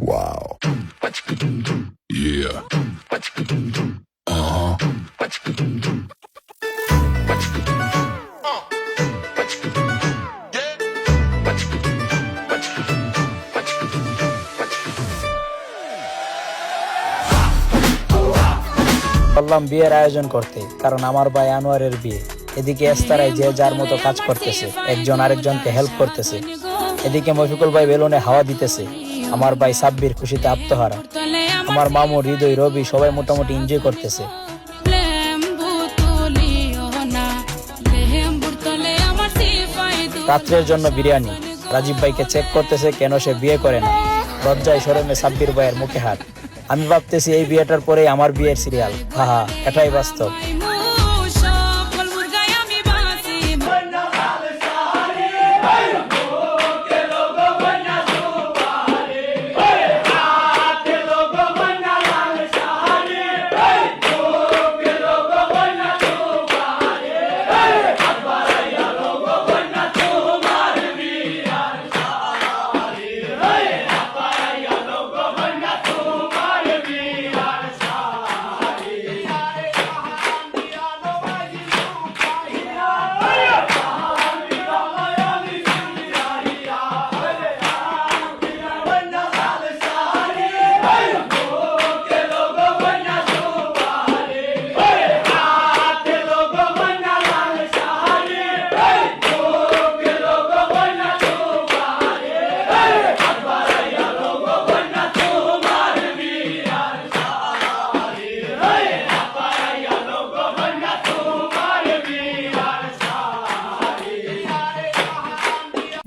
Wow. Yeah. Uh-huh. বললাম বিয়ের আয়োজন করতে, কারণ আমার ভাই আনোয়ারের বিয়ে। এদিকে এস্তারায় যে যার মতো কাজ করতেছে, একজন আরেকজনকে হেল্প করতেছে। এদিকে মফিকুল ভাই বেলুনে হাওয়া দিতেছে, আমার ভাই সাব্বির খুশিতে আত্মহারা। আমার মামু হৃদয় রবি সবাই মোটামুটি এনজয় করতেছে। রাত্রের জন্য বিরিয়ানি। রাজীব ভাইকে চেক করতেছে কেন সে বিয়ে করে না। লজ্জায় শরমে সাব্বির ভাইয়ের মুখে হাত। আমি ভাবতেছি এই বিয়েটার পরে আমার বিয়ের সিরিয়াল। হাহা, এটাই বাস্তব।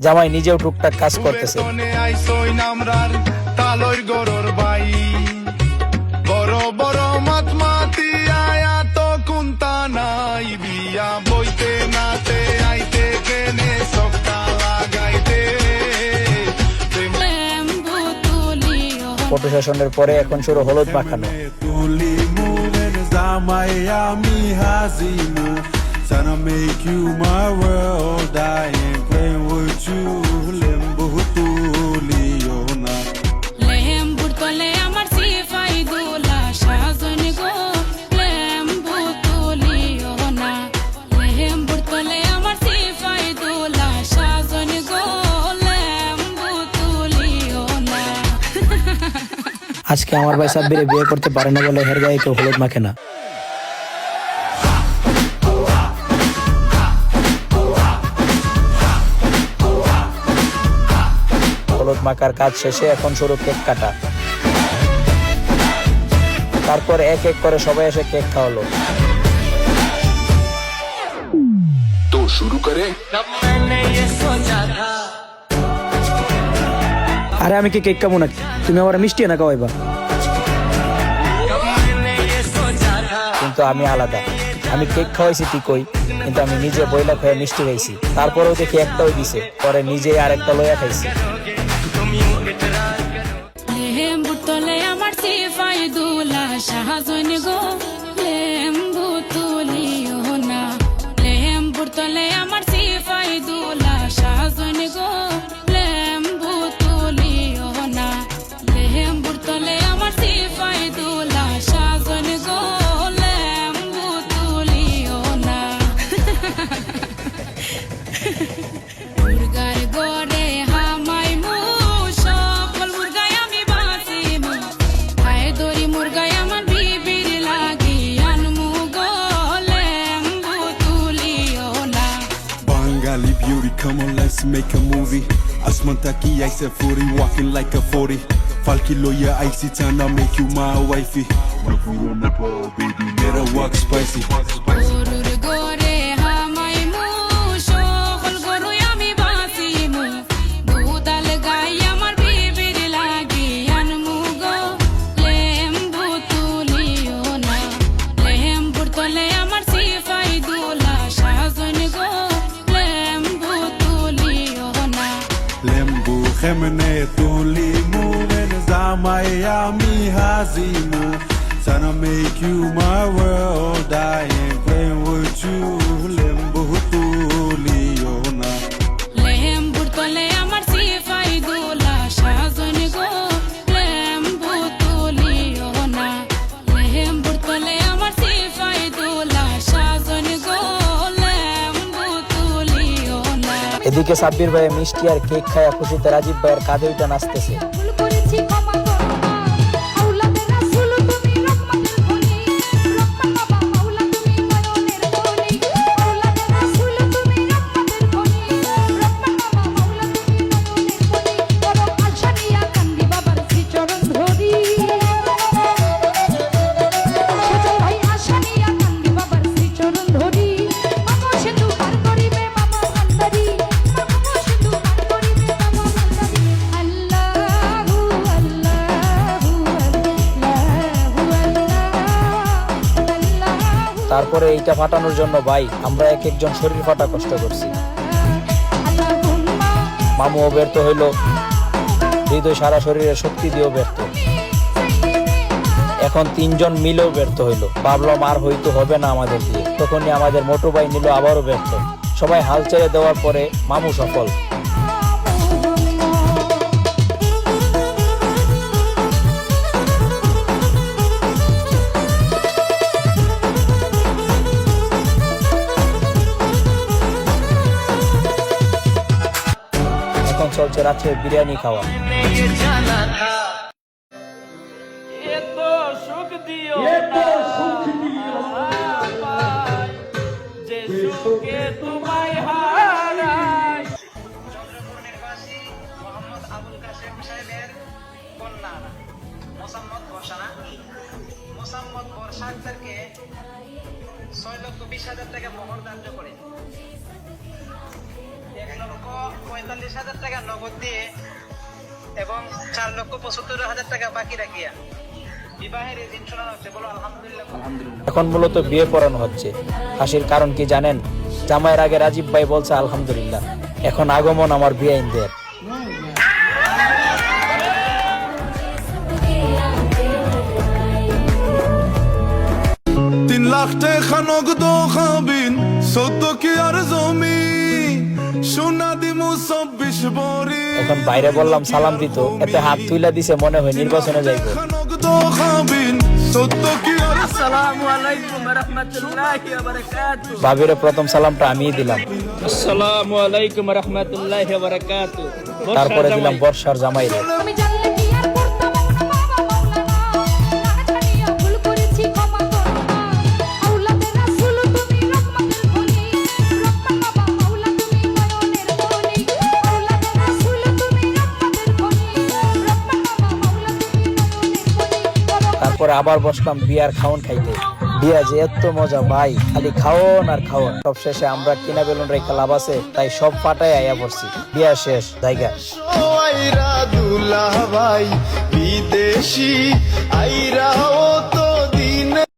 জামাই নিজেও টুকটাক কাজ করতেছে। ফটো সেশনের পরে এখন শুরু হলুদ মাখানো। Tryna make you my world, I ain't playing with you. Lembu tuliona. Lembu tole amar sifai dula shazoni go. Lembu tuliona. Lembu tole amar sifai dula shazoni go. Lembu tuliona. আজকে আমার ভাই সাব্বিরে বিয়ে করতে পারে না বলে হের গায়ে কেউ হলুদ মাখে না। হলুদ মাখার কাজ শেষে এখন শুরু কেক কাটা। তারপর এক এক করে সবাই এসে কেক খাওয়ালো। তো শুরু করে। আরে আমি কি কেক খাবো নাকি? তুমি আমার মিষ্টি না খাওয়াইবা? কিন্তু আমি আলাদা। আমি কেক খাওয়াইছি ঠিকই, কিন্তু আমি নিজে বইলা খেয়ে মিষ্টি খাইছি। তারপরেও দেখি একটাও দিছে, পরে নিজে আরেকটা লইয়া খাইছি। লেম্বু তলে আমার সিফাই দুলা শাহজনি গো। লেম্বু তুলিও না। লেম্বু তলে আমার সিফাই দুলা শাহজনি গো। লেম্বু তুলিও না। লেম্বু তলে আমার সিফাই দুলা শাহজনি গো। লেম্বু তুলিও না। মুরগার গড়ে হামাই মু সকল মুরগাই আমি বাঁচিমু। হায় দরি মুরগাই আমার বিবির লাগি আনমু গো। লেম্বু তুলিও না। Bengali beauty, come on, let's make a movie. Asman taki, I said 40, walking like a 40. Falky lawyer, icy tana, make you my wifey. If we on the ball, baby, better walk spicy. গরুর গড়ে হামাই মু সকল গরুই আমি বাঁচিমু। দুধাল গাই আমার বিবির লাগি আনমু গো। লেম্বু তুলিও না। লেম্বুর তলে আমার সিফাই দুলা শাহজনি গো। লেম্বু তুলিও না। Lembu khemne tuli moving zamai ami hazimu. Tryna make you my world, I ain't playing with you. Lembu tuliona. লেম্বুর তলে আমার সিফাই দুলা শাহজনি এদিকে সাব্বির ভাই মিষ্টি আর কেক খায়া খুশিতে রাজীব ভাইয়ের কাঁধে উঠে নাচতেছে। ভুল করেছি ক্ষমা করো না আওলাদে রাসূল তুমি রহমতের খনি রহমান বাবা মাওলা তুমি নয়নের মনি আওলাদে রাসূল তুমি রহমতের খনি রহমান বাবা মাওলা তুমি নয়নের মনি বড় আশা নিয়া কান্দি বাবার শ্রীচরণ ধরি সজল ভাই আশা নিয়া কান্দি বাবার শ্রীচরণ ধরি মামা সিন্ধু পার করিবে মামা আন্দারি মামা সিন্ধু পার করিবে মামা আন্দারি আল্লাহু আল্লাহু আল্লাহু তারপরে এইটা ফাটানোর জন্য ভাই আমরা এক একজন শরীর ফাটা কষ্ট করছি। আল্লাহুম্মা মামুও ব্যর্থ হইল, হৃদয় সারা শরীরের শক্তি দিয়েও ব্যর্থ। এখন তিনজন মিলেও ব্যর্থ হইল। ভাবলাম আর হয়তো হবে না আমাদের দিয়ে, তখনই আমাদের মোটু ভাই নিল আবারও ব্যর্থ। সবাই হাল ছেড়ে দেওয়ার পরে মামু সফল। এখন চলছে রাত্রে বিরিয়ানি খাওয়া। মোহাম্মদ আবুল কাসেম সাহেবের কন্যা মোসাম্মদ বর্ষা মোসাম্মদ বর্ষা আক্তারকে 6,20,000 টাকা মোহর ধার্য করে 1,45,000 টাকা নগদ দিয়ে এবং 4,75,000 টাকা বাকি রাখিয়া বিবাহের এই দিন শোনানো হচ্ছে। বলো আলহামদুলিল্লাহ। এখন মূলত বিয়ে পড়ানো হচ্ছে। হাসির কারণ কি জানেন? জামাইয়ের আগে রাজীব ভাই বলছে আলহামদুলিল্লাহ, এখন আগমন আমার বিয়াইনদের। তিন লাখ টাকা নগদ খাবিন 14 কি আর জমি সোনা দিমু 24 বড়ি। এখন বাইরে বললাম সালাম দিত, এতে হাত তুইলা দিছে মনে হয় নির্বাচনে যাইব। নগদ খাবিন 14 কি আর আসসালামু আলাইকুম ওয়া রাহমাতুল্লাহি ওয়া বারাকাতুহু। ভাবিরে প্রথম সালামটা আমিই দিলাম, আসসালামু আলাইকুম ওয়া রাহমাতুল্লাহি ওয়া বারাকাতুহু। তারপরে দিলাম বর্ষার জামাইরে। আমি জানলে কি আর করতাম না বাবা মাওলানা না জানিয়া ভুল করেছি ক্ষমা করো না আওলাদে রাসূল তুমি রহমতের খনি রহমান বাবা মাওলা তুমি নয়নের মনি আওলাদে রাসূল তুমি রহমতের খনি রহমান বাবা মাওলা তুমি নয়নের মনি বড় তারপরে আবার বসলাম বিয়ার খাওন খাইতে। বিয়া যে এত মজা ভাই, খালি খাওন আর খাওন। সব শেষে আমরা কিনা বেলুন রেখা লাভ আছে, তাই সব পাটায় আয়া পড়ছি। বিয়া শেষ, জায়গা আইরা দুলা ভাই বিদেশি আইরা ও